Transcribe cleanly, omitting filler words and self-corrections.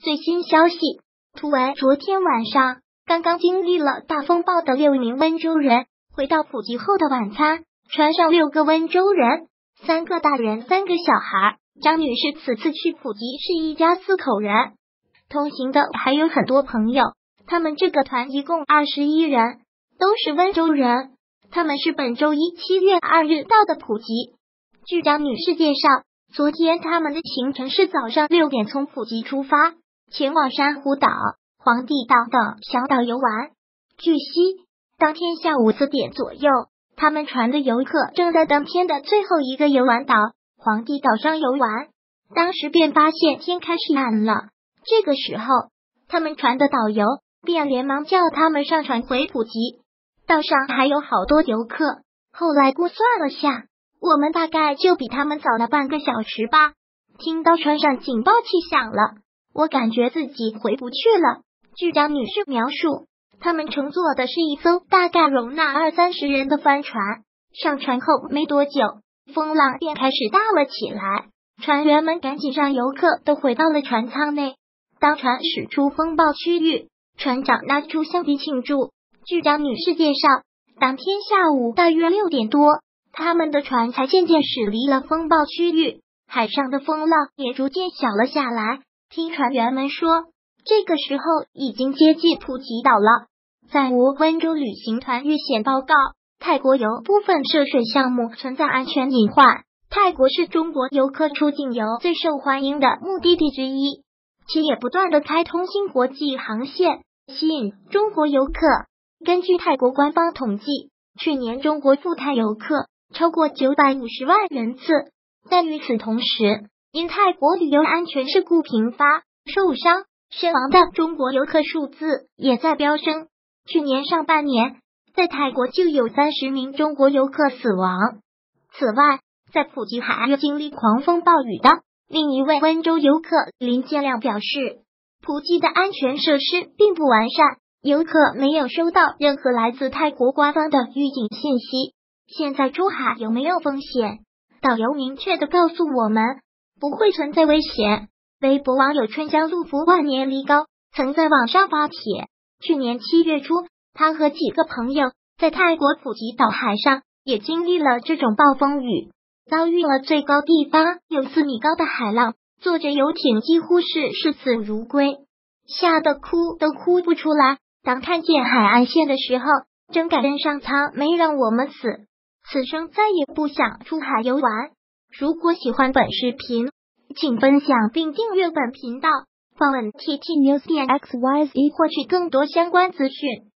最新消息，图为昨天晚上刚刚经历了大风暴的6名温州人回到普吉后的晚餐，船上6个温州人，3个大人3个小孩。张女士此次去普吉是一家4口人，同行的还有很多朋友，他们这个团一共21人，都是温州人。他们是本周一7月2日到的普吉。据张女士介绍，昨天他们的行程是早上6点从普吉出发，前往珊瑚岛、皇帝岛等小岛游玩。据悉，当天下午4点左右，他们船的游客正在当天的最后一个游玩岛皇帝岛上游玩，当时便发现天开始暗了。这个时候，他们船的导游便连忙叫他们上船回普吉。岛上还有好多游客，后来估算了下，我们大概就比他们早了半个小时吧。听到船上警报器响了，我感觉自己回不去了。据张女士描述，他们乘坐的是一艘大概容纳20-30人的帆船，上船后没多久，风浪便开始大了起来，船员们赶紧让游客都回到了船舱内。当船驶出风暴区域，船长拿出香槟庆祝。据张女士介绍，当天下午大约6点多，他们的船才渐渐驶离了风暴区域，海上的风浪也逐渐小了下来。听船员们说，这个时候已经接近普吉岛了。在无温州旅行团遇险报告，泰国有部分涉水项目存在安全隐患。泰国是中国游客出境游最受欢迎的目的地之一，其也不断的开通新国际航线，吸引中国游客。根据泰国官方统计，去年中国赴泰游客超过950万人次，但与此同时，因泰国旅游安全事故频发，受伤身亡的中国游客数字也在飙升。去年上半年，在泰国就有30名中国游客死亡。此外，在普吉海岸经历狂风暴雨的另一位温州游客林建亮表示，普吉的安全设施并不完善，游客没有收到任何来自泰国官方的预警信息。现在出海有没有风险？导游明确的告诉我们，不会存在危险。微博网友春江路福万年梨膏曾在网上发帖，去年7月初，他和几个朋友在泰国普吉岛海上也经历了这种暴风雨，遭遇了最高地方有4米高的海浪，坐着游艇几乎是视死如归，吓得哭都哭不出来。当看见海岸线的时候，真感恩上苍没让我们死，此生再也不想出海游玩。如果喜欢本视频，请分享并订阅本频道，访问 TT News 点 XYZ 获取更多相关资讯。